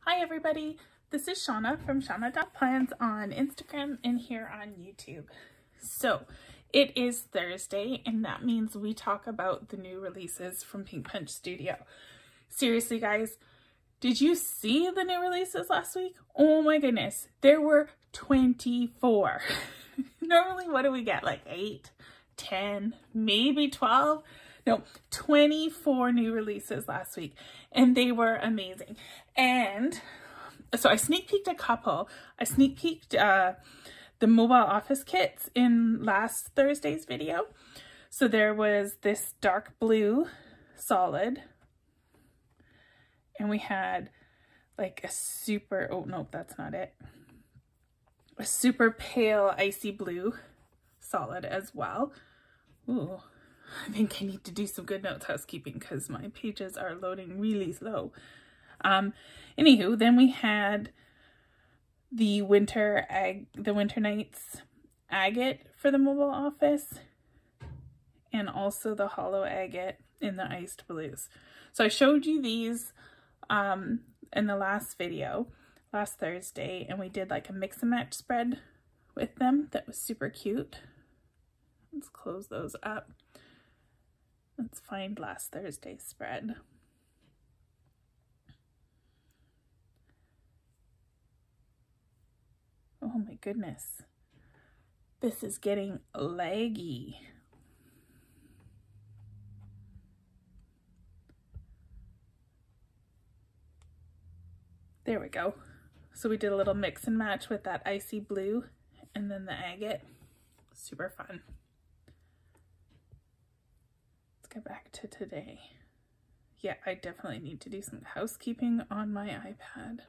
Hi everybody, this is Shauna from Shauna.plans on Instagram and here on YouTube. So it is Thursday and that means we talk about the new releases from Pink Punch Studio. Seriously guys, did you see the new releases last week? Oh my goodness, there were 24. Normally what do we get, like 8, 10, maybe 12? No, 24 new releases last week and they were amazing. And so I sneak peeked a couple. I sneak peeked the mobile office kits in last Thursday's video. So there was this dark blue solid and we had like a super, oh no, that's not it. A super pale icy blue solid as well. Ooh. I think I need to do some good notes housekeeping because my pages are loading really slow. Anywho, then we had the Winter Nights agate for the mobile office and also the hollow agate in the iced blues. So I showed you these in the last video, last Thursday, and we did like a mix and match spread with them that was super cute. Let's close those up. Let's find last Thursday's spread. Oh my goodness. This is getting laggy. There we go. So we did a little mix and match with that icy blue and then the agate. Super fun. Get back to today. Yeah, I definitely need to do some housekeeping on my iPad.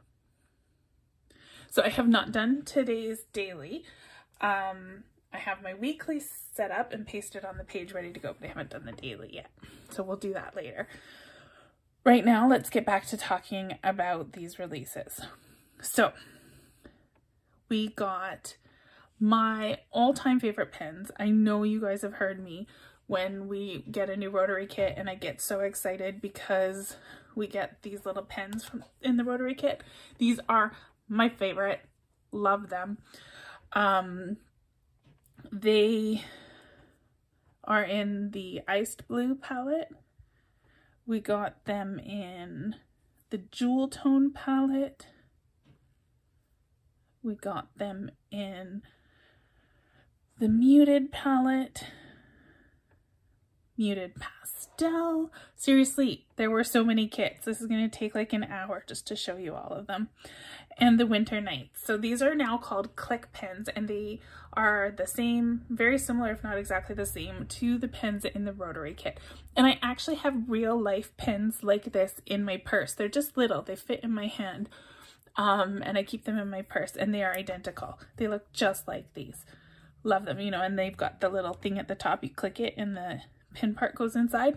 So I have not done today's daily. I have my weekly set up and pasted on the page ready to go, but I haven't done the daily yet. So we'll do that later. Right now, let's get back to talking about these releases. So we got my all-time favorite pens. I know you guys have heard me when we get a new rotary kit and I get so excited because we get these little pens in the rotary kit. These are my favorite. Love them. They are in the iced blue palette. We got them in the jewel tone palette. We got them in the muted palette. Muted pastel. Seriously, there were so many kits. This is going to take like an hour just to show you all of them. And the Winter Nights. So these are now called click pens and they are the same, very similar if not exactly the same to the pens in the rotary kit. And I actually have real life pens like this in my purse. They're just little, they fit in my hand. And I keep them in my purse and they are identical. They look just like these. Love them, you know, and they've got the little thing at the top. You click it and the pin part goes inside.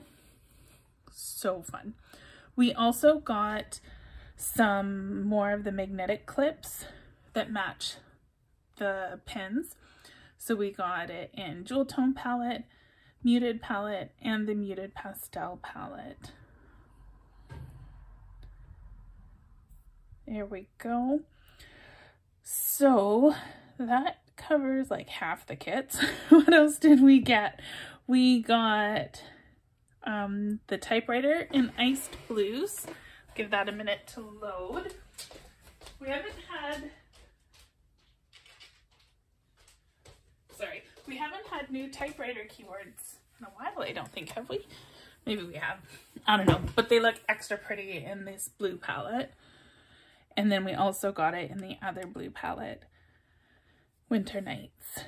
So fun. We also got some more of the magnetic clips that match the pins. So we got it in jewel tone palette, muted palette, and the muted pastel palette. There we go. So that covers like half the kits. What else did we get? We got the typewriter in iced blues. Give that a minute to load. We haven't had new typewriter keyboards in a while, I don't think, have we? Maybe we have. I don't know, but they look extra pretty in this blue palette. And then we also got it in the other blue palette, Winter Nights.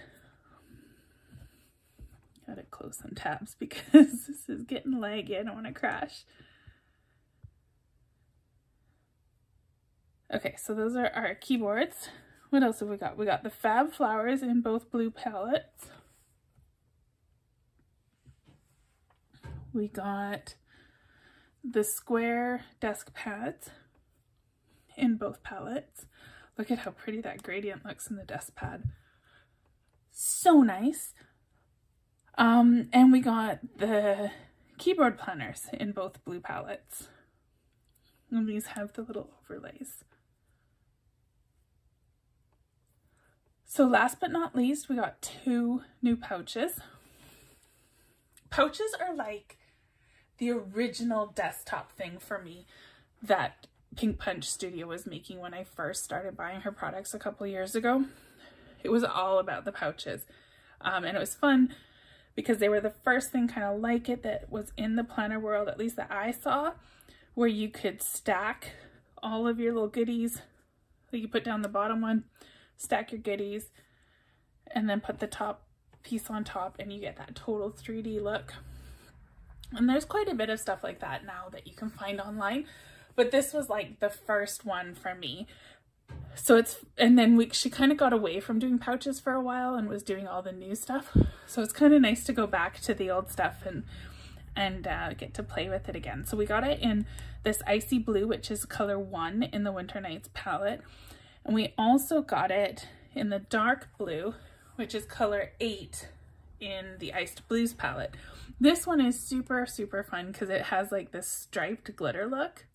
Gotta close some tabs because this is getting laggy. I don't want to crash. Okay, so those are our keyboards. What else have we got? We got the Fab Flowers in both blue palettes. We got the square desk pads in both palettes. Look at how pretty that gradient looks in the desk pad. So nice. And we got the keyboard planners in both blue palettes. And these have the little overlays. So last but not least, we got 2 new pouches. Pouches are like the original desktop thing for me that Pink Punch Studio was making when I first started buying her products a couple years ago. It was all about the pouches. And it was fun because they were the first thing kind of like it that was in the planner world, at least that I saw, where you could stack all of your little goodies. So you put down the bottom one, stack your goodies, and then put the top piece on top, and you get that total 3D look. And there's quite a bit of stuff like that now that you can find online, but this was like the first one for me. So and then she kind of got away from doing pouches for a while and was doing all the new stuff. So it's kind of nice to go back to the old stuff and get to play with it again. So we got it in this icy blue, which is color 1 in the Winter Nights palette. And we also got it in the dark blue, which is color 8 in the Iced Blues palette. This one is super, super fun because it has like this striped glitter look.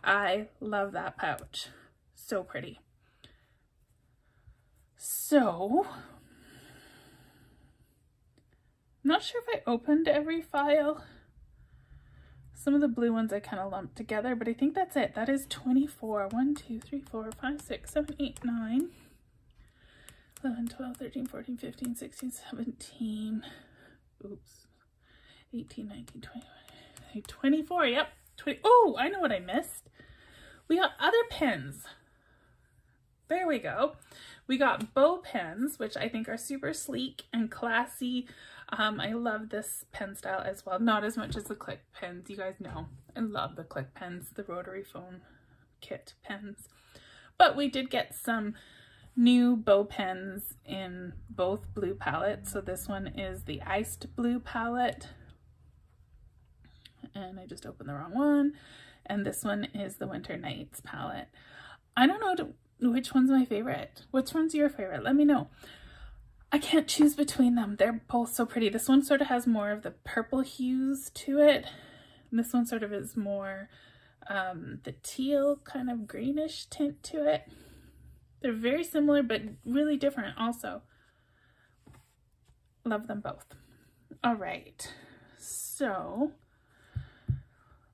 I love that pouch. So pretty. So, I'm not sure if I opened every file. Some of the blue ones I kind of lumped together, but I think that's it. That is 24. 1, 2, 3, 4, 5, 6, 7, 8, 9, 11, 12, 13, 14, 15, 16, 17. Oops. 18, 19, 20, 24. Yep. 20. Oh, I know what I missed. We got other pens. There we go. We got bow pens, which I think are super sleek and classy. I love this pen style as well. Not as much as the click pens. You guys know I love the click pens, the rotary phone kit pens. But we did get some new bow pens in both blue palettes. So this one is the Iced Blue palette. And I just opened the wrong one. And this one is the Winter Nights palette. I don't know which one's my favorite. Which one's your favorite? Let me know. I can't choose between them. They're both so pretty. This one sort of has more of the purple hues to it. And this one sort of is more the teal kind of greenish tint to it. They're very similar, but really different also. Love them both. All right. So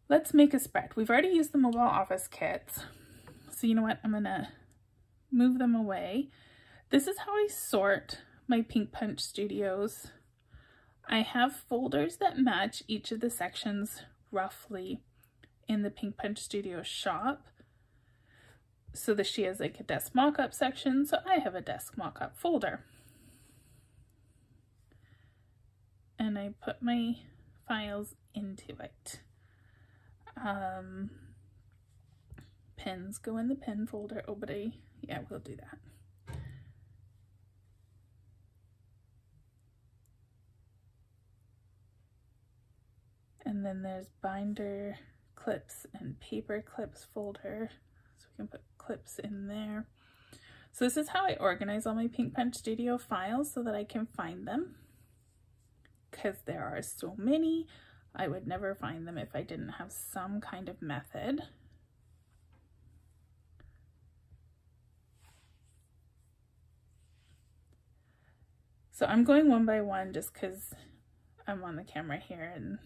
let's make a spread. We've already used the mobile office kits. So you know what? I'm gonna move them away. This is how I sort my Pink Punch Studios. I have folders that match each of the sections roughly in the Pink Punch Studio shop. So that she has like a desk mock-up section, so I have a desk mock-up folder. And I put my files into it. Pens go in the pen folder. Oh, but yeah, we'll do that. And then there's binder clips and paper clips folder. So we can put clips in there. So this is how I organize all my Pink Punch Studio files so that I can find them. Because there are so many, I would never find them if I didn't have some kind of method. So I'm going one by one just because I'm on the camera here and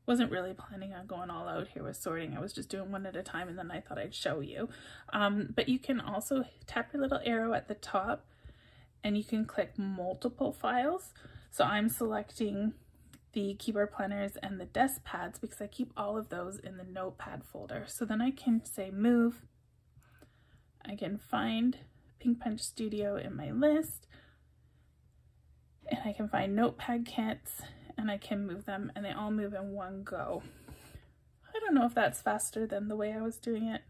wasn't really planning on going all out here with sorting. I was just doing one at a time and then I thought I'd show you. But you can also tap your little arrow at the top and you can click multiple files. So I'm selecting the keyboard planners and the desk pads because I keep all of those in the notepad folder. So then I can say move. I can find Pink Punch Studio in my list. And I can find notepad kits and I can move them and they all move in one go. I don't know if that's faster than the way I was doing it.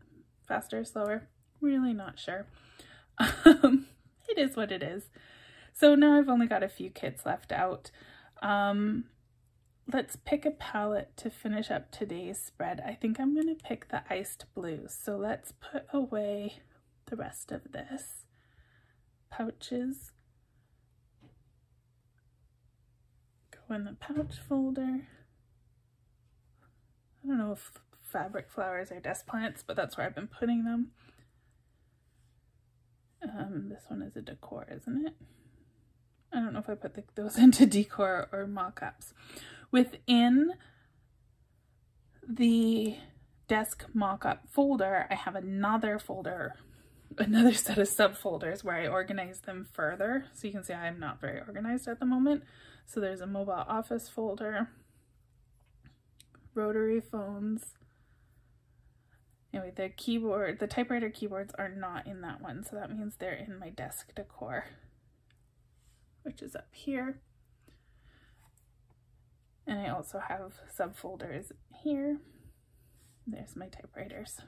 Faster or slower? Really not sure. It is what it is. So now I've only got a few kits left out. Let's pick a palette to finish up today's spread. I think I'm going to pick the Iced Blue. So let's put away the rest of this. Pouches. In the pouch folder. I don't know if fabric flowers are desk plants, but that's where I've been putting them. This one is a decor, isn't it? I don't know if I put those into decor or mock-ups. Within the desk mock-up folder, I have another folder, another set of subfolders where I organize them further. So you can see I'm not very organized at the moment. So there's a mobile office folder, rotary phones. Anyway, the typewriter keyboards are not in that one. So that means they're in my desk decor, which is up here. And I also have subfolders here. There's my typewriters.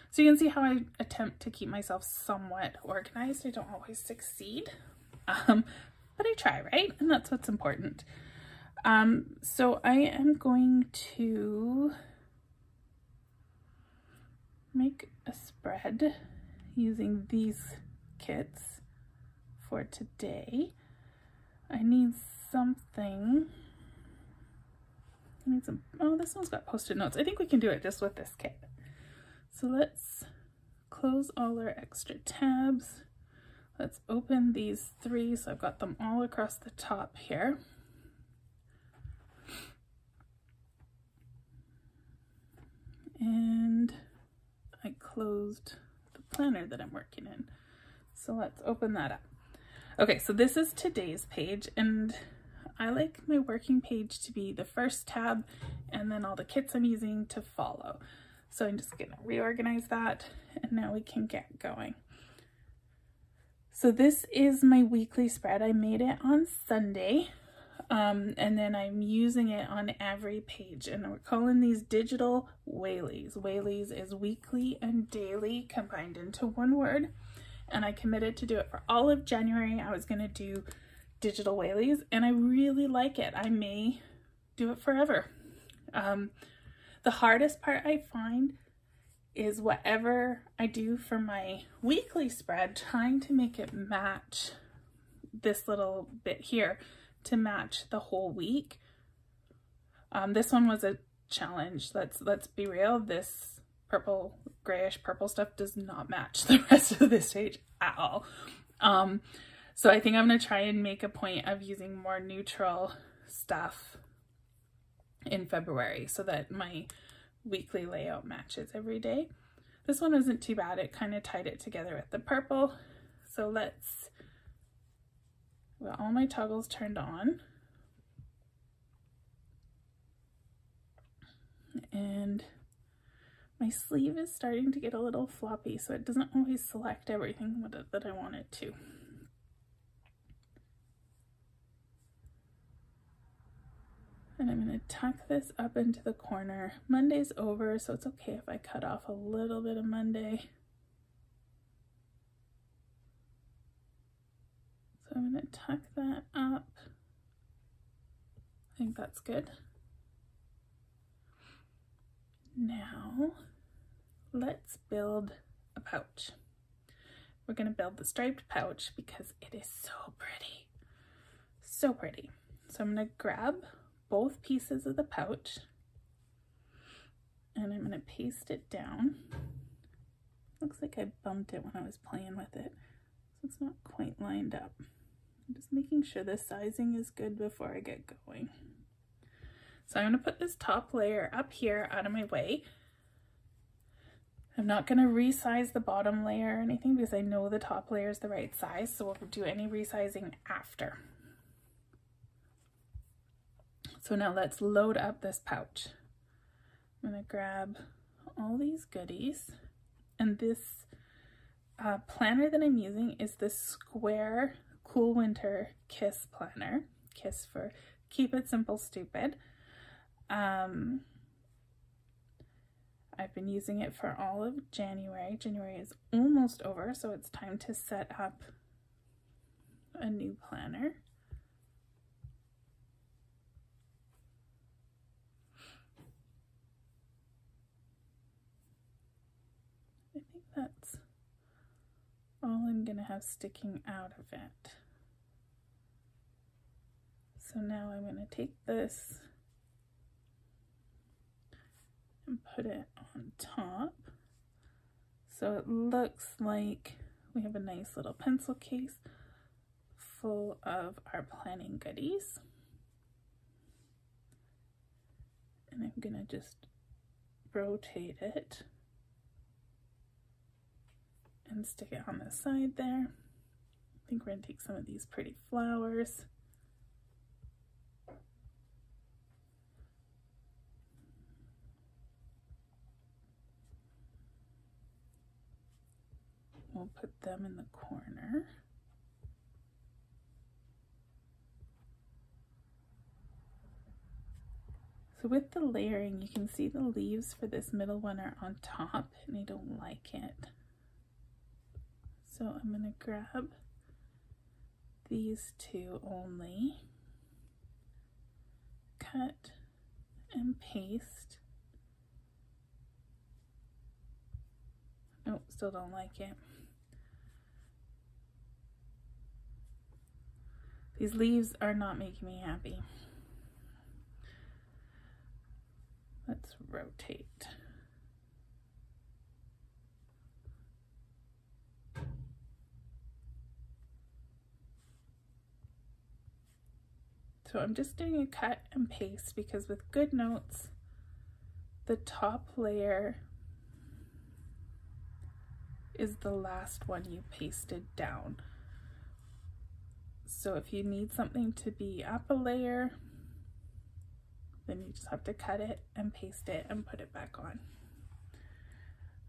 So you can see how I attempt to keep myself somewhat organized. I don't always succeed, but I try, right? And that's what's important. So I am going to make a spread using these kits for today. I need something. I need some, oh, this one's got post-it notes. I think we can do it just with this kit. So let's close all our extra tabs. Let's open these 3. So I've got them all across the top here. And I closed the planner that I'm working in. So let's open that up. Okay, so this is today's page, and I like my working page to be the first tab and then all the kits I'm using to follow. So I'm just gonna reorganize that, and now we can get going. So this is my weekly spread. I made it on Sunday, and then I'm using it on every page, and we're calling these digital whaleys. Whaleys is weekly and daily combined into one word, and I committed to do it for all of January. I was gonna do digital whaleys, and I really like it. I may do it forever. The hardest part I find is whatever I do for my weekly spread, trying to make it match this little bit here to match the whole week. This one was a challenge. Let's be real. This purple, grayish purple stuff does not match the rest of this page at all. So I think I'm going to try and make a point of using more neutral stuff in February so that my weekly layout matches every day. This one isn't too bad. It kind of tied it together with the purple. So let's, well, all my toggles turned on. And my sleeve is starting to get a little floppy, so it doesn't always select everything that I want it to. And I'm going to tuck this up into the corner. Monday's over, so it's okay if I cut off a little bit of Monday. So I'm going to tuck that up. I think that's good. Now, let's build a pouch. We're going to build the striped pouch because it is so pretty. So pretty. So I'm going to grab both pieces of the pouch and I'm going to paste it down. Looks like I bumped it when I was playing with it, so it's not quite lined up. I'm just making sure the sizing is good before I get going. So I'm going to put this top layer up here out of my way. I'm not going to resize the bottom layer or anything because I know the top layer is the right size, so we'll do any resizing after. So now let's load up this pouch. I'm going to grab all these goodies, and this planner that I'm using is the Square Cool Winter Kiss planner. Kiss for Keep It Simple Stupid. I've been using it for all of January. January is almost over, so it's time to set up a new planner. I think that's all I'm gonna have sticking out of it. So now I'm gonna take this and put it on top so it looks like we have a nice little pencil case full of our planning goodies. And I'm gonna just rotate it and stick it on the side there. I think we're gonna take some of these pretty flowers. We'll put them in the corner. So with the layering, you can see the leaves for this middle one are on top, and I don't like it. So I'm gonna grab these two only, cut and paste. Nope, still don't like it. These leaves are not making me happy. Let's rotate. So I'm just doing a cut and paste because with GoodNotes, the top layer is the last one you pasted down. So if you need something to be up a layer, then you just have to cut it and paste it and put it back on.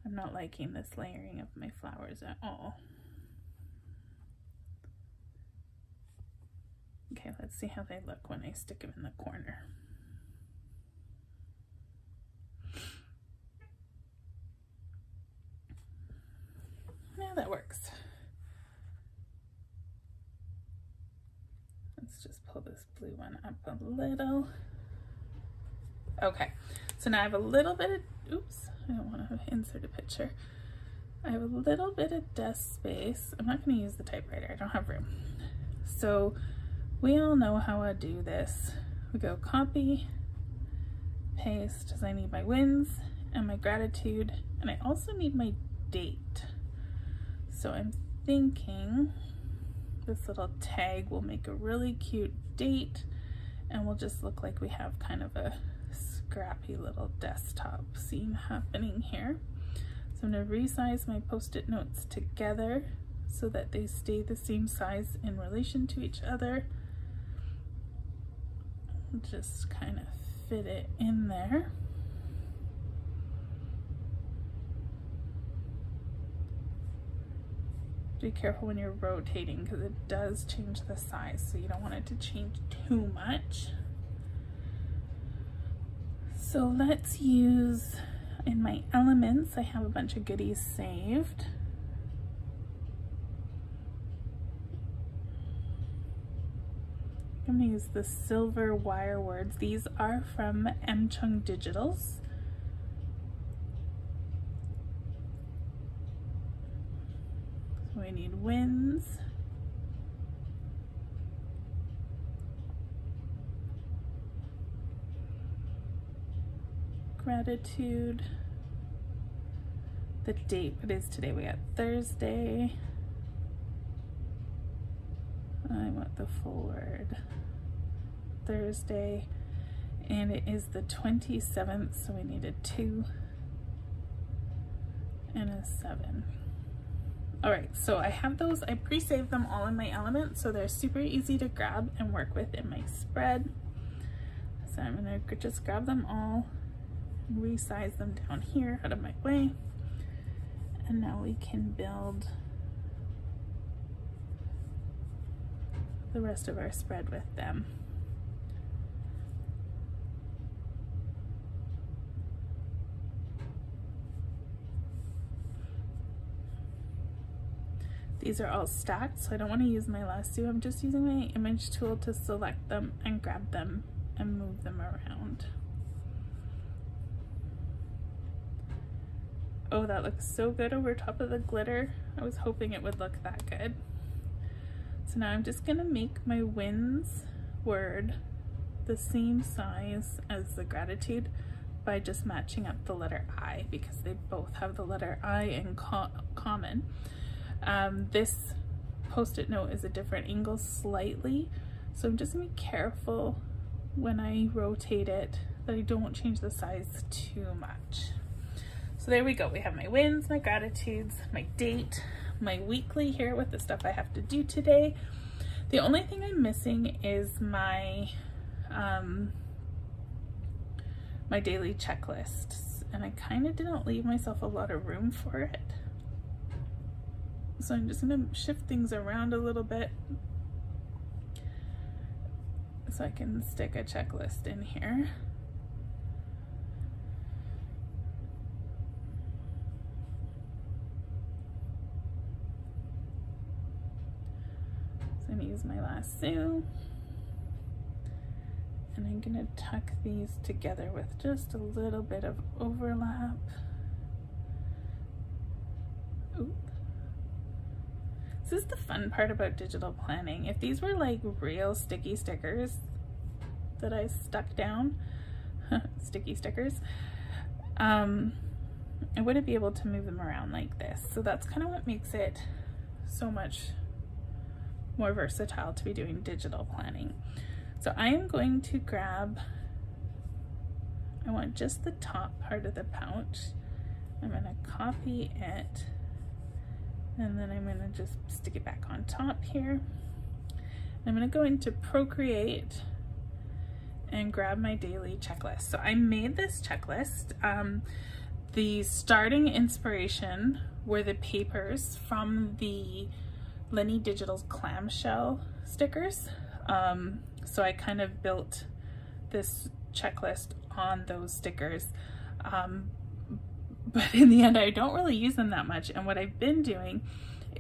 I'm not liking this layering of my flowers at all. Okay, let's see how they look when I stick them in the corner. Yeah, that works. Let's just pull this blue one up a little. Okay, so now I have a little bit of, oops, I don't want to insert a picture. I have a little bit of desk space. I'm not going to use the typewriter, I don't have room. So we all know how I do this. We go copy, paste, as I need my wins and my gratitude, and I also need my date. So I'm thinking this little tag will make a really cute date, and we'll just look like we have kind of a scrappy little desktop scene happening here. So I'm going to resize my post-it notes together so that they stay the same size in relation to each other. Just kind of fit it in there. Be careful when you're rotating because it does change the size, so you don't want it to change too much. So let's use, in my elements, I have a bunch of goodies saved. I'm going to use the silver wire words. These are from M. Chung Digitals. So we need wins, gratitude, the date, what is today? We got Thursday. I want the full word. Thursday, and it is the 27th, so we need a 2 and a 7. All right, so I have those, I pre-saved them all in my elements, so they're super easy to grab and work with in my spread. So I'm gonna just grab them all and resize them down here out of my way. And now we can build the rest of our spread with them. These are all stacked, so I don't want to use my lasso. I'm just using my image tool to select them and grab them and move them around. Oh, that looks so good over top of the glitter. I was hoping it would look that good. So now I'm just gonna make my wins word the same size as the gratitude by just matching up the letter I, because they both have the letter I in common. This post-it note is a different angle slightly, so I'm just gonna be careful when I rotate it that I don't change the size too much. So there we go. We have my wins, my gratitudes, my date, my weekly here with the stuff I have to do today. The only thing I'm missing is my my daily checklists, and I kind of didn't leave myself a lot of room for it. So I'm just gonna shift things around a little bit so I can stick a checklist in here. So I'm gonna use my lasso, and I'm gonna tuck these together with just a little bit of overlap. Oop. This is the fun part about digital planning. If these were like real sticky stickers that I stuck down, sticky stickers, I wouldn't be able to move them around like this. So that's kind of what makes it so much more versatile to be doing digital planning. So I am going to grab, I want just the top part of the pouch. I'm gonna copy it, and then I'm gonna just stick it back on top here. I'm gonna go into Procreate and grab my daily checklist. So I made this checklist. The starting inspiration were the papers from the Lenny Digital's clamshell stickers. So I kind of built this checklist on those stickers. But in the end, I don't really use them that much. And what I've been doing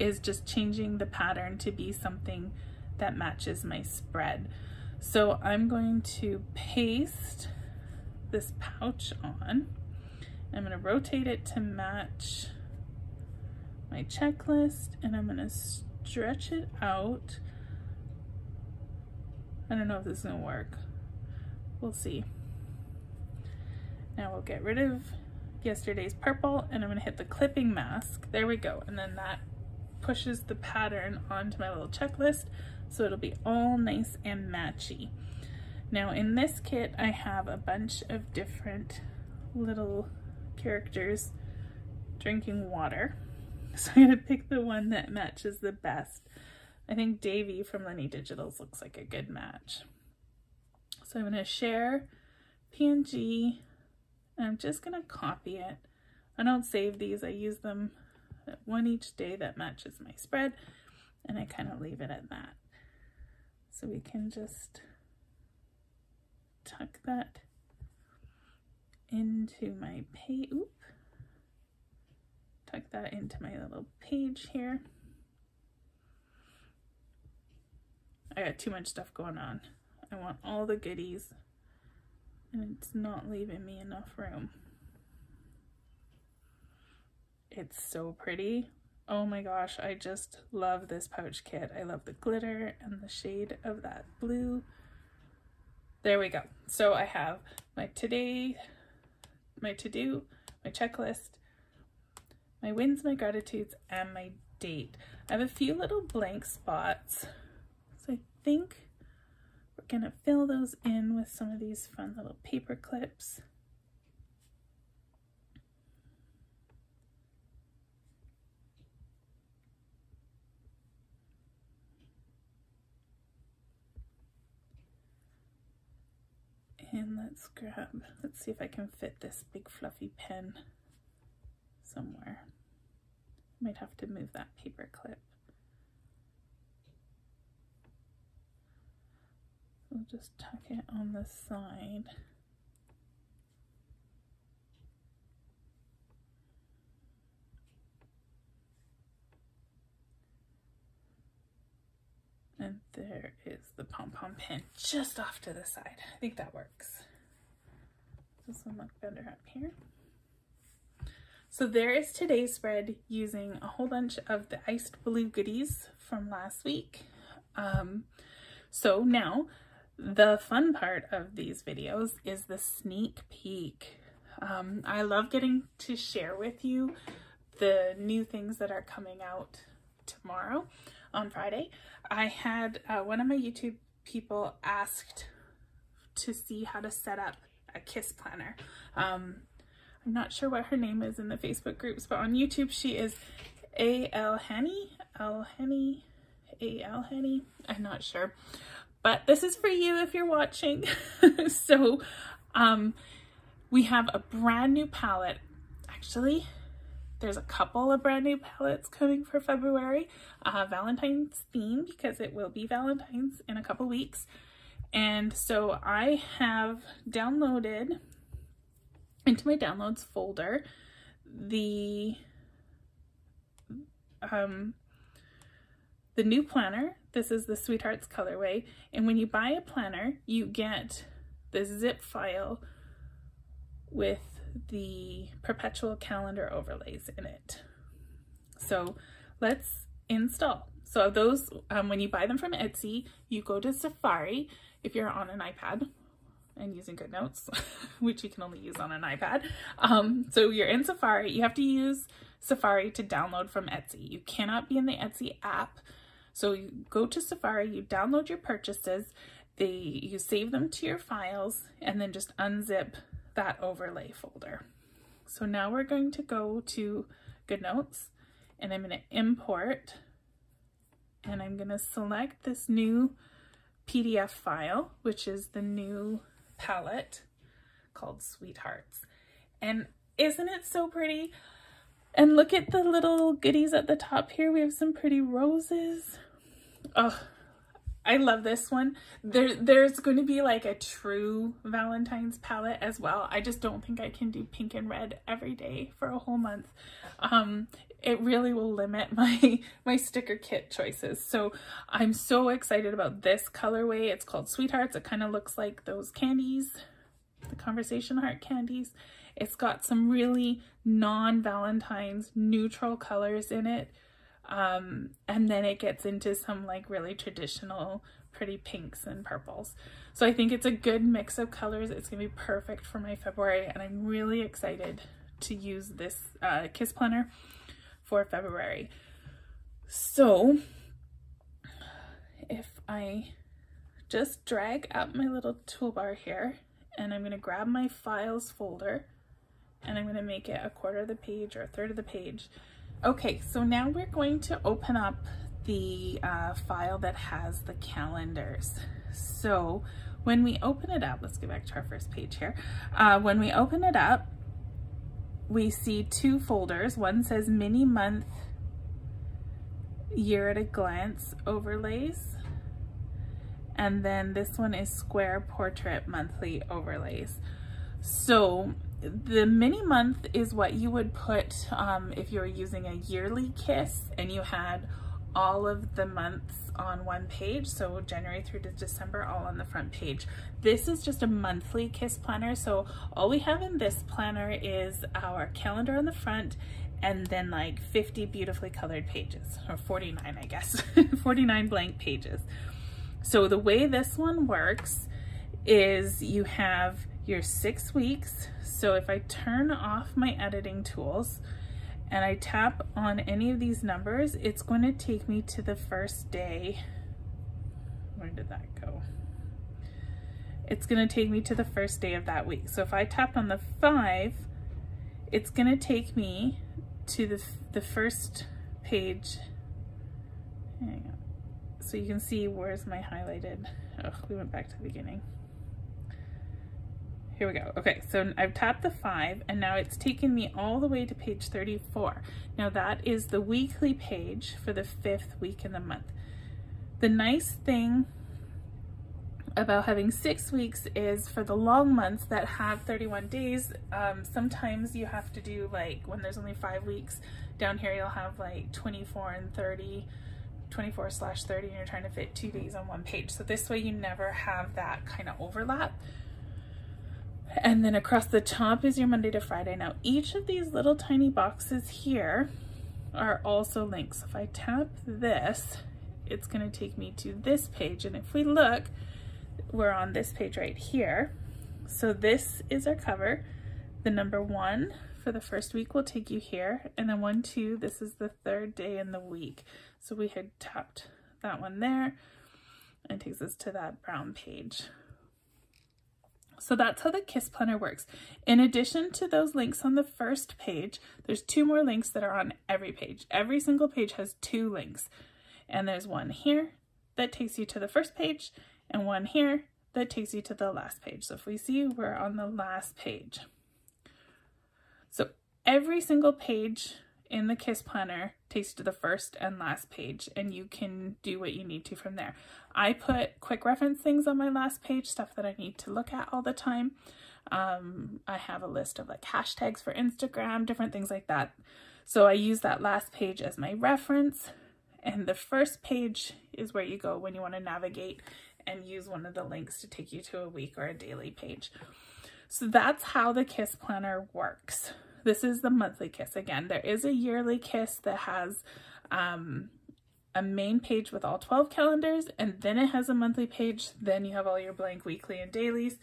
is just changing the pattern to be something that matches my spread. So I'm going to paste this pouch on. I'm going to rotate it to match my checklist, and I'm going to stretch it out. I don't know if this is going to work. We'll see. Now we'll get rid of yesterday's purple, and I'm going to hit the clipping mask. There we go. And then that pushes the pattern onto my little checklist, so it'll be all nice and matchy. Now in this kit, I have a bunch of different little characters drinking water. So I'm going to pick the one that matches the best. I think Davy from Lenny Digital's looks like a good match. So I'm going to share PNG, and I'm just going to copy it. I don't save these. I use them one each day that matches my spread, and I kind of leave it at that. So we can just tuck that into my page. Oop. Tuck that into my little page here. I got too much stuff going on. I want all the goodies, and it's not leaving me enough room. It's so pretty. Oh my gosh, I just love this pouch kit. I love the glitter and the shade of that blue. There we go. So I have my today, my to-do, my checklist, my wins, my gratitudes, and my date. I have a few little blank spots, so I think we're gonna fill those in with some of these fun little paper clips. And let's see if I can fit this big fluffy pen somewhere. Might have to move that paper clip. We'll just tuck it on the side. And there is the pom-pom pin just off to the side. I think that works. Does this one look better up here? So there is today's spread using a whole bunch of the iced blue goodies from last week. So now the fun part of these videos is the sneak peek. I love getting to share with you the new things that are coming out tomorrow on Friday. I had one of my YouTube people asked to see how to set up a KISS planner. I'm not sure what her name is in the Facebook groups, but on YouTube she is A.L. Henny, A.L. Henny, I'm not sure. But this is for you if you're watching. So we have a brand new palette. Actually, there's a couple of brand new palettes coming for February, Valentine's theme, because it will be Valentine's in a couple weeks. And so I have downloaded into my downloads folder the new planner. This is the Sweethearts colorway, and when you buy a planner you get the zip file with the perpetual calendar overlays in it. So let's install. So those, when you buy them from Etsy, you go to Safari if you're on an iPad and using GoodNotes, which you can only use on an iPad. So you're in Safari, you have to use Safari to download from Etsy. You cannot be in the Etsy app. So you go to Safari, you download your purchases, you save them to your files, and then just unzip that overlay folder. So now we're going to go to GoodNotes, and I'm going to import, and I'm going to select this new PDF file, which is the new palette called Sweethearts. And isn't it so pretty? And look at the little goodies at the top here. We have some pretty roses. Oh, I love this one. There's going to be like a true Valentine's palette as well. I just don't think I can do pink and red every day for a whole month. It really will limit my sticker kit choices. So I'm so excited about this colorway. It's called Sweethearts. It kind of looks like those candies, the Conversation Heart candies. It's got some really non-Valentine's neutral colors in it. And then it gets into some like really traditional pretty pinks and purples. So I think it's a good mix of colors. It's gonna be perfect for my February, and I'm really excited to use this KISS planner for February. So if I just drag up my little toolbar here, and I'm gonna grab my files folder, and I'm gonna make it a quarter of the page or a third of the page. Okay, so now we're going to open up the file that has the calendars. So when we open it up, let's go back to our first page here. When we open it up, we see two folders. One says mini month year at a glance overlays. And then this one is square portrait monthly overlays. So the mini month is what you would put if you were using a yearly KISS and you had all of the months on one page, so January through to December all on the front page. This is just a monthly KISS planner, so all we have in this planner is our calendar on the front and then like 50 beautifully colored pages, or 49 I guess, 49 blank pages. So the way this one works is you have your 6 weeks. So if I turn off my editing tools and I tap on any of these numbers, it's going to take me to the first day. Where did that go? It's going to take me to the first day of that week. So if I tap on the 5, it's going to take me to the first page. Hang on. So you can see where's my highlighted. Oh, we went back to the beginning. Here we go. Okay, so I've tapped the 5 and now it's taken me all the way to page 34. Now that is the weekly page for the 5th week in the month. The nice thing about having 6 weeks is for the long months that have 31 days, sometimes you have to do like when there's only 5 weeks, down here you'll have like 24 and 30, 24/30, and you're trying to fit 2 days on one page. So this way you never have that kind of overlap. And then across the top is your Monday to Friday. Now each of these little tiny boxes here are also links. So if I tap this, it's going to take me to this page. And if we look, we're on this page right here. So this is our cover, the number 1 for the first week will take you here, and then 1, 2, this is the third day in the week. So we had tapped that one there, and it takes us to that brown page. So that's how the KISS planner works. In addition to those links on the first page, there's 2 more links that are on every page. Every single page has 2 links, and there's one here that takes you to the first page, and one here that takes you to the last page. So if we see, we're on the last page. So every single page in the KISS planner takes you to the first and last page, and you can do what you need to from there. I put quick reference things on my last page, stuff that I need to look at all the time. I have a list of like hashtags for Instagram, different things like that. So I use that last page as my reference, and the first page is where you go when you want to navigate and use one of the links to take you to a week or a daily page. So that's how the KISS planner works. This is the monthly KISS. Again, there is a yearly KISS that has a main page with all 12 calendars, and then it has a monthly page. Then you have all your blank weekly and dailies.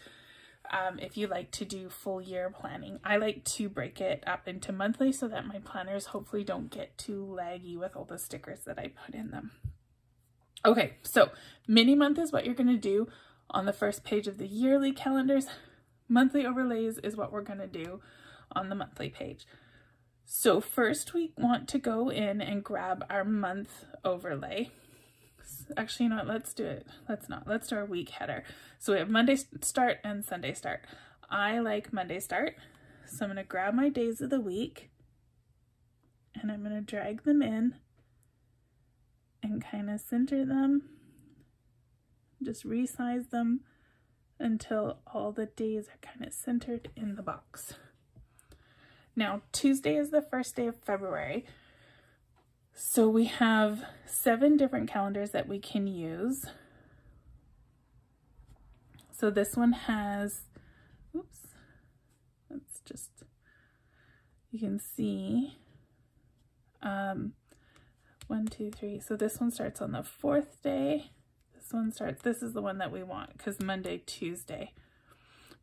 If you like to do full year planning, I like to break it up into monthly so that my planners hopefully don't get too laggy with all the stickers that I put in them. Okay, so mini month is what you're going to do on the first page of the yearly calendars. Monthly overlays is what we're going to do on the monthly page. So first we want to go in and grab our month overlay. Actually, you know what, let's do it. Let's do our week header. So we have Monday start and Sunday start. I like Monday start. So I'm going to grab my days of the week and I'm going to drag them in and kind of center them. Just resize them until all the days are kind of centered in the box. Now, Tuesday is the first day of February. So we have 7 different calendars that we can use. So this one has, oops, let's just, you can see, 1, 2, 3. So this one starts on the 4th day. This one starts, this is the one that we want because Monday, Tuesday.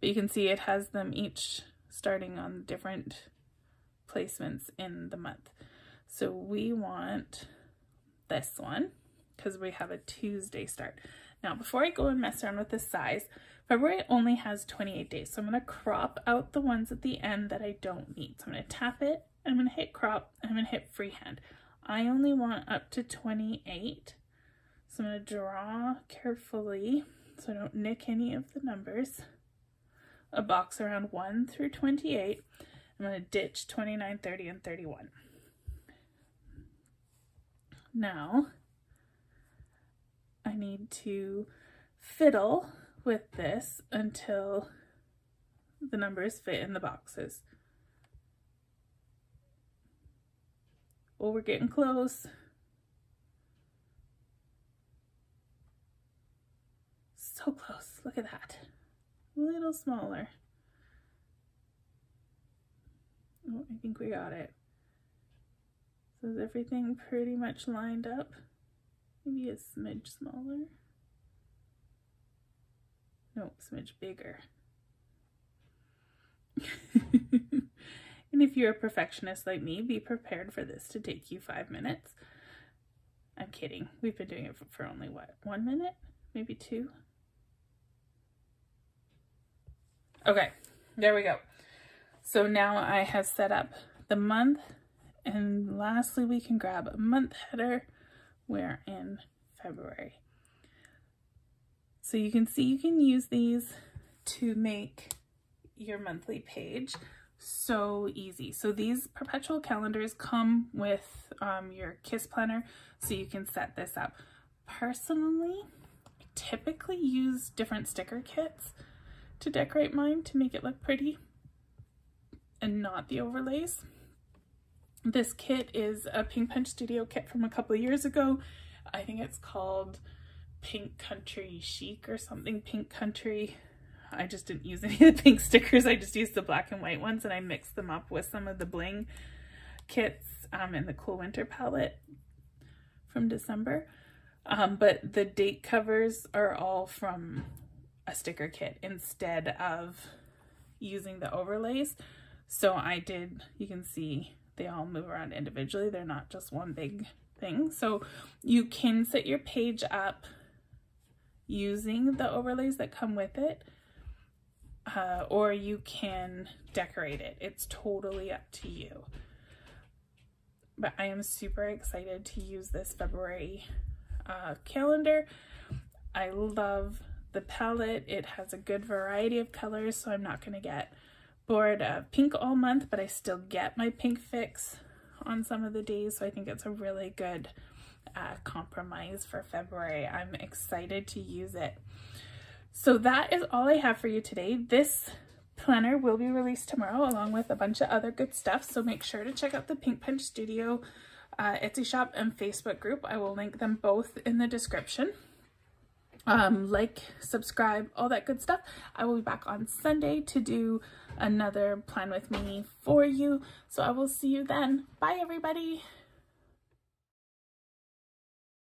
But you can see it has them each starting on different placements in the month. So we want this one because we have a Tuesday start. Now, before I go and mess around with the size, February only has 28 days. So I'm going to crop out the ones at the end that I don't need. So I'm going to tap it, I'm going to hit crop, and I'm going to hit freehand. I only want up to 28. So I'm going to draw carefully so I don't nick any of the numbers. A box around 1 through 28. I'm going to ditch 29, 30, and 31. Now, I need to fiddle with this until the numbers fit in the boxes. Well, we're getting close. So close. Look at that. A little smaller. Oh, I think we got it. So is everything pretty much lined up? Maybe a smidge smaller. No, smidge bigger. And if you're a perfectionist like me, be prepared for this to take you 5 minutes. I'm kidding. We've been doing it for only, what, 1 minute? Maybe 2? Okay, there we go. So now I have set up the month, and lastly we can grab a month header. We're in February. So you can see you can use these to make your monthly page so easy. So these perpetual calendars come with your KISS planner, so you can set this up. Personally, I typically use different sticker kits to decorate mine to make it look pretty and not the overlays. This kit is a Pink Punch Studio kit from a couple of years ago. I think it's called Pink Country Chic or something, Pink Country. I just didn't use any of the pink stickers. I just used the black and white ones, and I mixed them up with some of the bling kits in the Cool Winter palette from December. But the date covers are all from a sticker kit instead of using the overlays. So I did, you can see they all move around individually. They're not just one big thing. So you can set your page up using the overlays that come with it, or you can decorate it. It's totally up to you. But I am super excited to use this February calendar. I love the palette. It has a good variety of colors, so I'm not going to get bored of pink all month, but I still get my pink fix on some of the days, so I think it's a really good compromise for February. I'm excited to use it. So that is all I have for you today. This planner will be released tomorrow along with a bunch of other good stuff, so make sure to check out the Pink Punch Studio Etsy shop and Facebook group. I will link them both in the description. Like, subscribe, all that good stuff. I will be back on Sunday to do another plan with me for you, so I will see you then. Bye everybody.